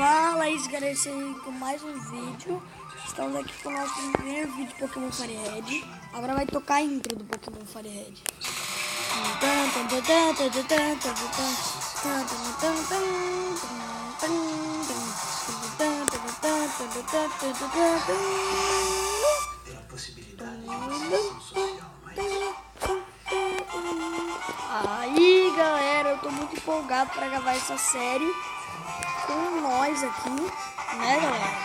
Fala aí, galera, com mais um vídeo. Estamos aqui com o nosso primeiro vídeo de Pokémon Fire Red. Agora vai tocar a intro do Pokémon Fire Red. Aí, galera, eu tô muito empolgado para gravar essa série com nós aqui, né, galera?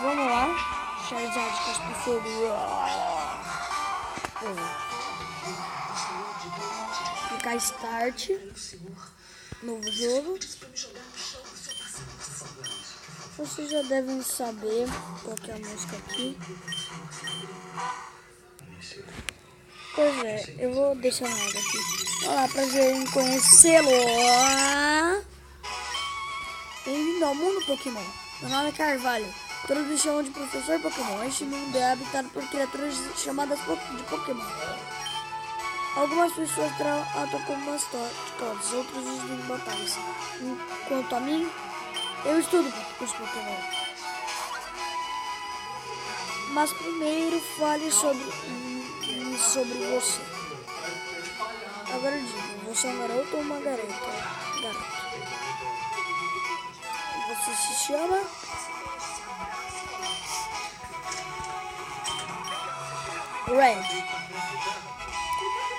Vamos lá, Charizard Caspa Fogo. Clicar Start. Novo jogo. Vocês já devem saber qual que é a música aqui. Pois é, eu vou deixar nada aqui. Olá, prazer em conhecê-lo. Bem-vindo ao mundo Pokémon. Meu nome é Carvalho. Todos me chamam de professor Pokémon. Este mundo é habitado por criaturas chamadas de Pokémon. Algumas pessoas tratam como mascotes, outros usam em batalhas. Quanto a mim, eu estudo os Pokémon. Mas primeiro fale sobre você. Agora eu digo, você é um garoto ou uma garota? Garoto. Você se chama? Red.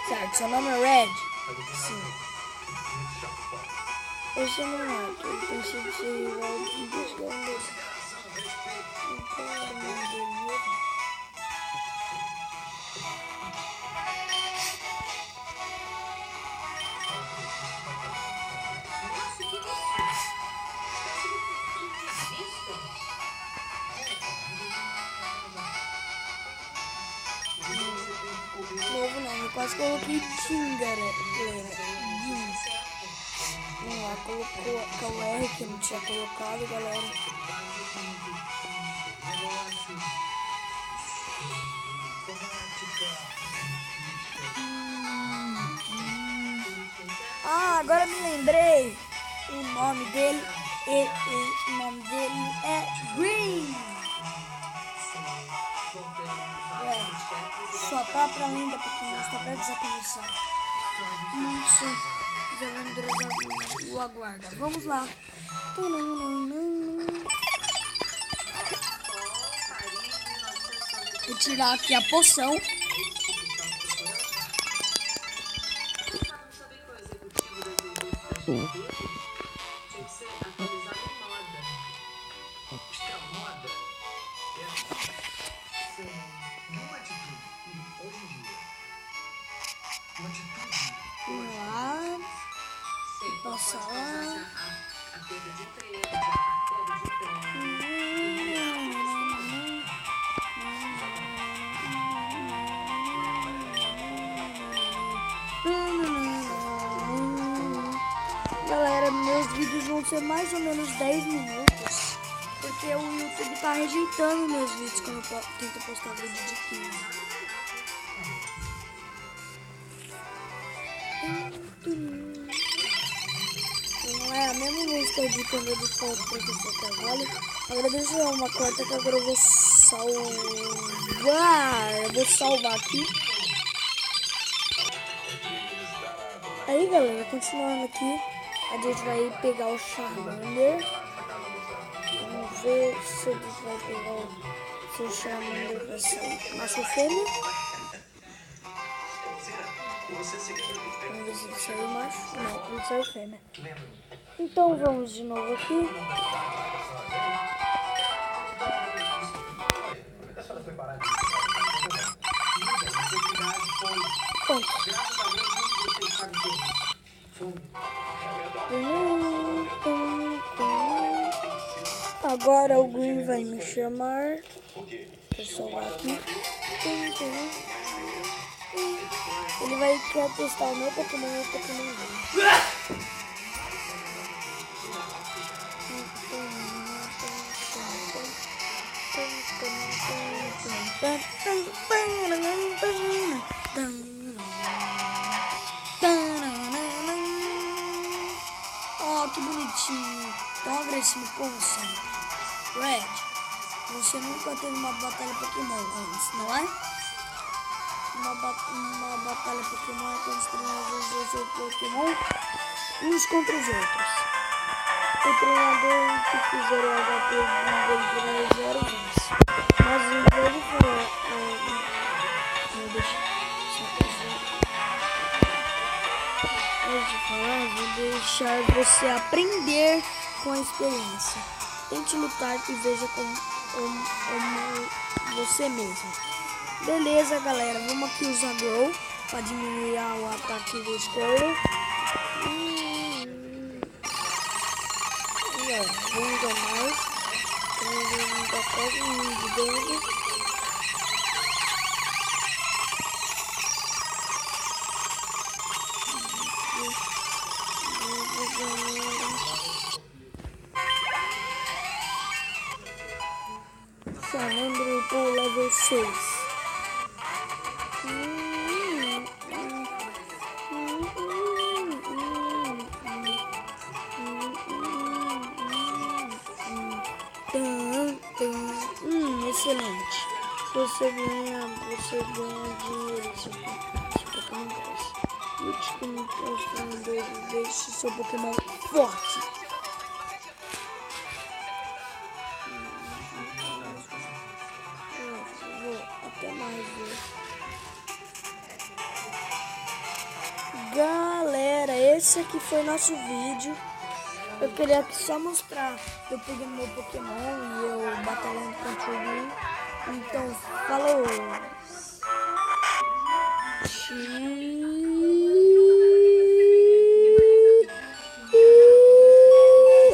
Certo, seu nome é Red? Sim. Esse é meu nome, eu pensei que seria igual de desgrandes. Então, é meu Deus. Novo nome, eu quase coloquei Tingara. Vamos lá, colocou o R que eu não tinha colocado, galera. Agora me lembrei. O nome dele é Green. Sua própria lenda Pokémon está prestes a começar. Isso. O aguarda. Vamos lá. Vou tirar aqui a poção. Vamos lá. Passa lá. Galera, meus vídeos vão ser mais ou menos 10 minutos. Porque o YouTube tá rejeitando meus vídeos quando eu tento postar vídeo de 15. Não é a mesma música de quando eu falo pro professor Carvalho. Agora deixa eu dar uma quarta que agora eu vou salvar. Eu vou salvar aqui. Aí, galera, continuando aqui, a gente vai pegar o Charmander. Vamos ver se a gente vai pegar se o Charmander vai sair macho ou fêmea. Vamos ver se ele saiu macho. Não, ele saiu fêmea. Então vamos de novo aqui. Agora o Green vai me chamar. Pessoal aqui. Ele vai querer testar o meu Pokémon e o Pokémon dele. Oh, que bonitinho. Tão agressivo como sempre. Red, você nunca teve uma batalha Pokémon antes, não é? Uma batalha Pokémon é quando os treinadores do seu Pokémon uns contra os outros. O treinador que fizer o HP dele primeiro 0 vence. Mas em vez de falar, vou deixar você aprender com a experiência. Tente lutar e veja como você mesmo. Beleza, galera. Vamos aqui usar Grow para diminuir o ataque do Squirtle. E ó, vamos usar mais. Vamos dar quase de dano. Lembre pro level 6. Excelente. Se você ganha dinheiro. Esse Pokémon cresce. Lute com os treinadores, deixe seu Pokémon forte. Até mais, viu? Galera, esse aqui foi nosso vídeo. Eu queria só mostrar eu pegando meu Pokémon e eu batalhando contra o Wii. Então, falou!